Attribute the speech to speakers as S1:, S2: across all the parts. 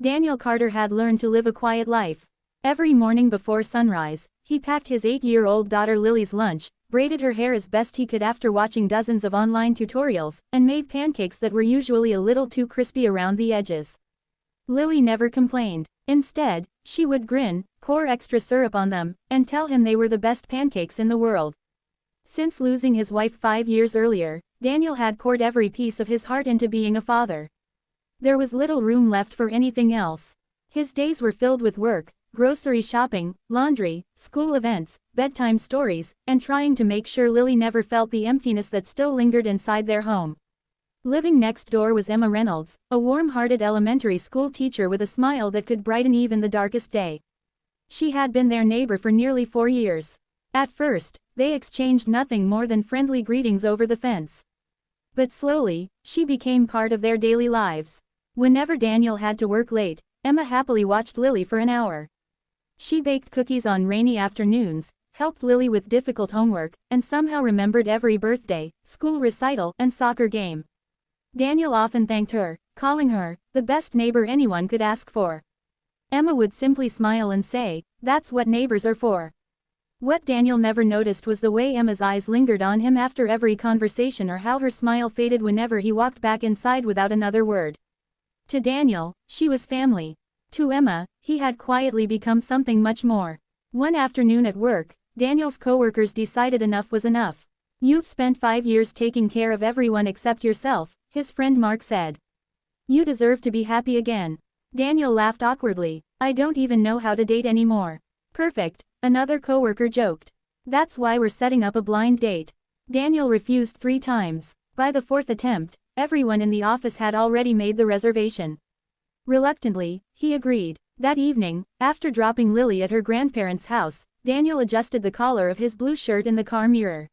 S1: Daniel Carter had learned to live a quiet life. Every morning before sunrise, he packed his 8-year-old daughter Lily's lunch, braided her hair as best he could after watching dozens of online tutorials, and made pancakes that were usually a little too crispy around the edges. Lily never complained. Instead, she would grin, pour extra syrup on them, and tell him they were the best pancakes in the world. Since losing his wife 5 years earlier, Daniel had poured every piece of his heart into being a father. There was little room left for anything else. His days were filled with work, grocery shopping, laundry, school events, bedtime stories, and trying to make sure Lily never felt the emptiness that still lingered inside their home. Living next door was Emma Reynolds, a warm-hearted elementary school teacher with a smile that could brighten even the darkest day. She had been their neighbor for nearly 4 years. At first, they exchanged nothing more than friendly greetings over the fence. But slowly, she became part of their daily lives. Whenever Daniel had to work late, Emma happily watched Lily for an hour. She baked cookies on rainy afternoons, helped Lily with difficult homework, and somehow remembered every birthday, school recital, and soccer game. Daniel often thanked her, calling her the best neighbor anyone could ask for. Emma would simply smile and say, "That's what neighbors are for." What Daniel never noticed was the way Emma's eyes lingered on him after every conversation, or how her smile faded whenever he walked back inside without another word. To Daniel, she was family. To Emma, he had quietly become something much more. One afternoon at work, Daniel's coworkers decided enough was enough. "You've spent 5 years taking care of everyone except yourself," his friend Mark said. "You deserve to be happy again." Daniel laughed awkwardly. "I don't even know how to date anymore." "Perfect," another coworker joked. "That's why we're setting up a blind date." Daniel refused 3 times. By the 4th attempt, everyone in the office had already made the reservation. Reluctantly, he agreed. That evening, after dropping Lily at her grandparents' house, Daniel adjusted the collar of his blue shirt in the car mirror.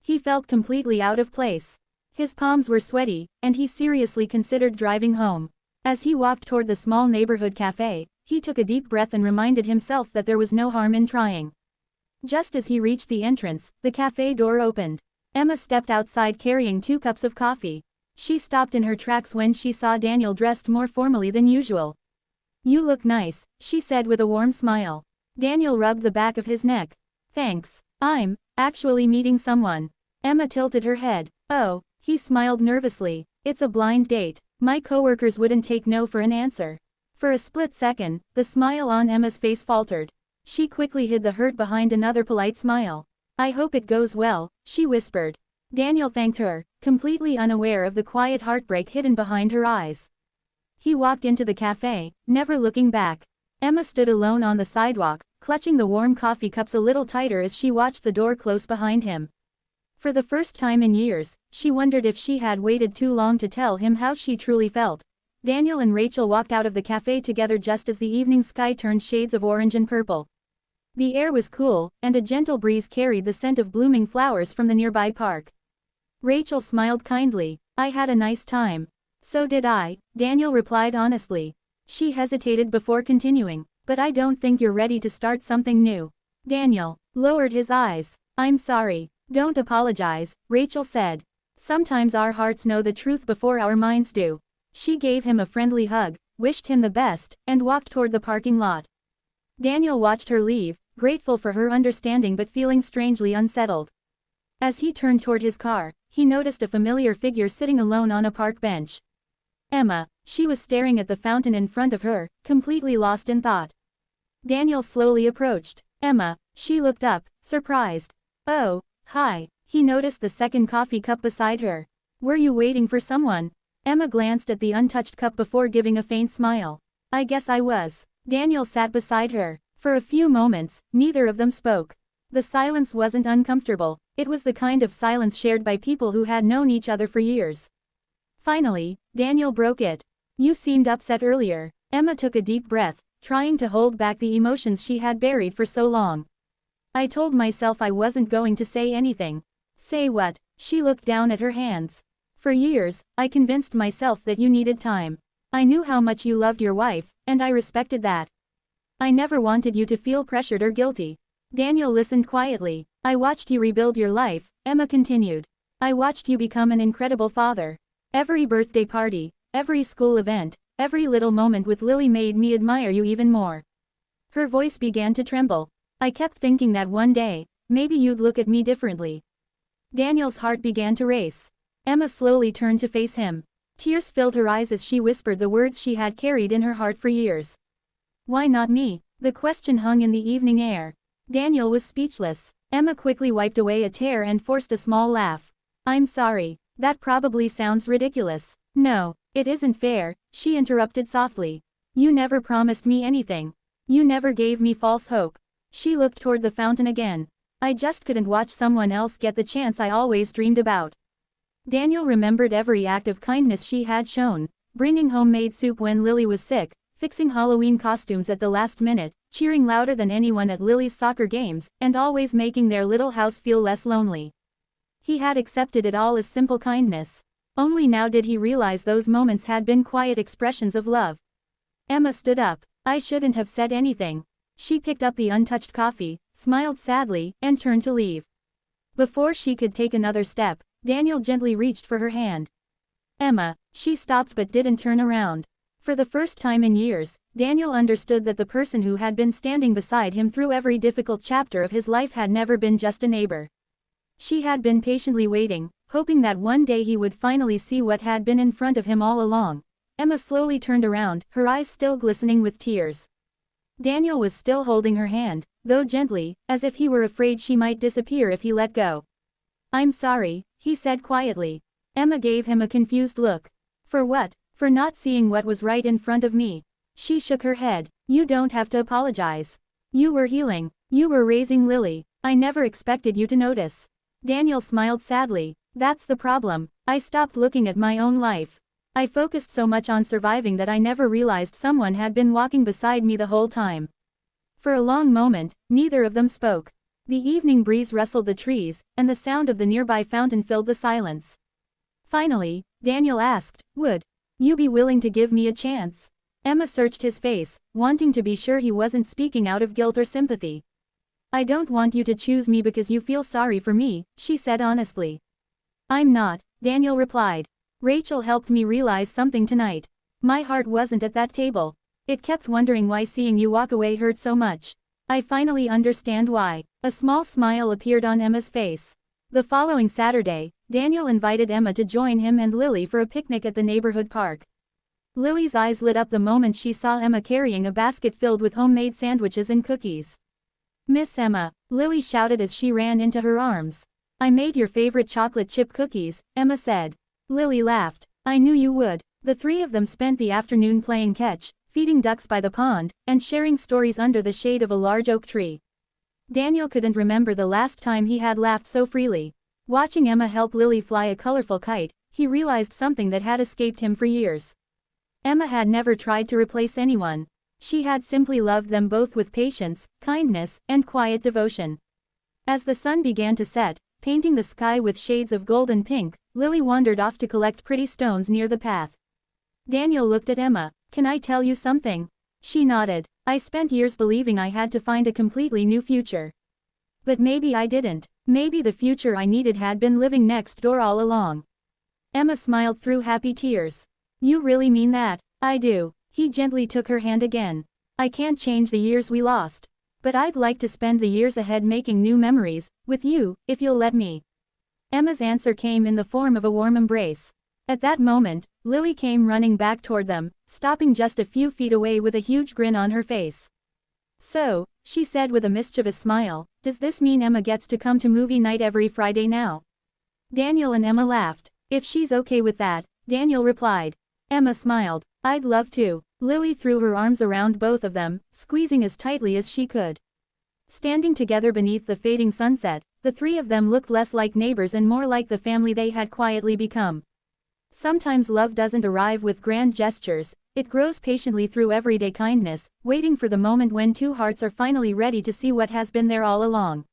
S1: He felt completely out of place. His palms were sweaty, and he seriously considered driving home. As he walked toward the small neighborhood cafe, he took a deep breath and reminded himself that there was no harm in trying. Just as he reached the entrance, the cafe door opened. Emma stepped outside carrying 2 cups of coffee. She stopped in her tracks when she saw Daniel dressed more formally than usual. "You look nice," she said with a warm smile. Daniel rubbed the back of his neck. "Thanks. I'm actually meeting someone." Emma tilted her head. "Oh," he smiled nervously. "It's a blind date. My coworkers wouldn't take no for an answer." For a split second, the smile on Emma's face faltered. She quickly hid the hurt behind another polite smile. "I hope it goes well," she whispered. Daniel thanked her, completely unaware of the quiet heartbreak hidden behind her eyes. He walked into the cafe, never looking back. Emma stood alone on the sidewalk, clutching the warm coffee cups a little tighter as she watched the door close behind him. For the first time in years, she wondered if she had waited too long to tell him how she truly felt. Daniel and Rachel walked out of the cafe together just as the evening sky turned shades of orange and purple. The air was cool, and a gentle breeze carried the scent of blooming flowers from the nearby park. Rachel smiled kindly. "I had a nice time." "So did I," Daniel replied honestly. She hesitated before continuing. "But I don't think you're ready to start something new." Daniel lowered his eyes. "I'm sorry." "Don't apologize," Rachel said. "Sometimes our hearts know the truth before our minds do." She gave him a friendly hug, wished him the best, and walked toward the parking lot. Daniel watched her leave, grateful for her understanding but feeling strangely unsettled. As he turned toward his car, he noticed a familiar figure sitting alone on a park bench. Emma. She was staring at the fountain in front of her, completely lost in thought. Daniel slowly approached. "Emma." She looked up, surprised. "Oh, hi." He noticed the second coffee cup beside her. "Were you waiting for someone?" Emma glanced at the untouched cup before giving a faint smile. "I guess I was." Daniel sat beside her. For a few moments, neither of them spoke. The silence wasn't uncomfortable. It was the kind of silence shared by people who had known each other for years. Finally, Daniel broke it. "You seemed upset earlier." Emma took a deep breath, trying to hold back the emotions she had buried for so long. "I told myself I wasn't going to say anything." "Say what?" She looked down at her hands. "For years, I convinced myself that you needed time. I knew how much you loved your wife, and I respected that. I never wanted you to feel pressured or guilty." Daniel listened quietly. "I watched you rebuild your life," Emma continued. "I watched you become an incredible father. Every birthday party, every school event, Every little moment with Lily made me admire you even more." Her voice began to tremble. "I kept thinking that one day, maybe you'd look at me differently." Daniel's heart began to race. Emma slowly turned to face him. Tears filled her eyes as she whispered the words she had carried in her heart for years. "Why not me?" The question hung in the evening air. Daniel was speechless. Emma quickly wiped away a tear and forced a small laugh. "I'm sorry. That probably sounds ridiculous." "No, it isn't fair," she interrupted softly. "You never promised me anything. You never gave me false hope." She looked toward the fountain again. "I just couldn't watch someone else get the chance I always dreamed about." Daniel remembered every act of kindness she had shown, bringing homemade soup when Lily was sick, fixing Halloween costumes at the last minute, cheering louder than anyone at Lily's soccer games, and always making their little house feel less lonely. He had accepted it all as simple kindness. Only now did he realize those moments had been quiet expressions of love. Emma stood up. "I shouldn't have said anything." She picked up the untouched coffee, smiled sadly, and turned to leave. Before she could take another step, Daniel gently reached for her hand. "Emma," she stopped but didn't turn around. For the first time in years, Daniel understood that the person who had been standing beside him through every difficult chapter of his life had never been just a neighbor. She had been patiently waiting, hoping that one day he would finally see what had been in front of him all along. Emma slowly turned around, her eyes still glistening with tears. Daniel was still holding her hand, though gently, as if he were afraid she might disappear if he let go. "I'm sorry," he said quietly. Emma gave him a confused look. "For what?" "For not seeing what was right in front of me." She shook her head. "You don't have to apologize. You were healing. You were raising Lily. I never expected you to notice." Daniel smiled sadly. "That's the problem. I stopped looking at my own life. I focused so much on surviving that I never realized someone had been walking beside me the whole time." For a long moment, neither of them spoke. The evening breeze rustled the trees, and the sound of the nearby fountain filled the silence. Finally, Daniel asked, "Would you be willing to give me a chance?" Emma searched his face, wanting to be sure he wasn't speaking out of guilt or sympathy. "I don't want you to choose me because you feel sorry for me," she said honestly. "I'm not," Daniel replied. "Rachel helped me realize something tonight. My heart wasn't at that table. It kept wondering why seeing you walk away hurt so much. I finally understand why." A small smile appeared on Emma's face. The following Saturday, Daniel invited Emma to join him and Lily for a picnic at the neighborhood park. Lily's eyes lit up the moment she saw Emma carrying a basket filled with homemade sandwiches and cookies. "Miss Emma," Lily shouted as she ran into her arms. "I made your favorite chocolate chip cookies," Emma said. Lily laughed. "I knew you would." The three of them spent the afternoon playing catch, feeding ducks by the pond, and sharing stories under the shade of a large oak tree. Daniel couldn't remember the last time he had laughed so freely. Watching Emma help Lily fly a colorful kite, he realized something that had escaped him for years. Emma had never tried to replace anyone. She had simply loved them both with patience, kindness, and quiet devotion. As the sun began to set, painting the sky with shades of gold and pink, Lily wandered off to collect pretty stones near the path. Daniel looked at Emma. "Can I tell you something?" She nodded. "I spent years believing I had to find a completely new future. But maybe I didn't. Maybe the future I needed had been living next door all along." Emma smiled through happy tears. "You really mean that?" "I do." He gently took her hand again. "I can't change the years we lost. But I'd like to spend the years ahead making new memories, with you, if you'll let me." Emma's answer came in the form of a warm embrace. At that moment, Lily came running back toward them, stopping just a few feet away with a huge grin on her face. "So," she said with a mischievous smile, "does this mean Emma gets to come to movie night every Friday now?" Daniel and Emma laughed. "If she's okay with that," Daniel replied. Emma smiled. "I'd love to." Lily threw her arms around both of them, squeezing as tightly as she could. Standing together beneath the fading sunset, the three of them looked less like neighbors and more like the family they had quietly become. Sometimes love doesn't arrive with grand gestures, it grows patiently through everyday kindness, waiting for the moment when two hearts are finally ready to see what has been there all along.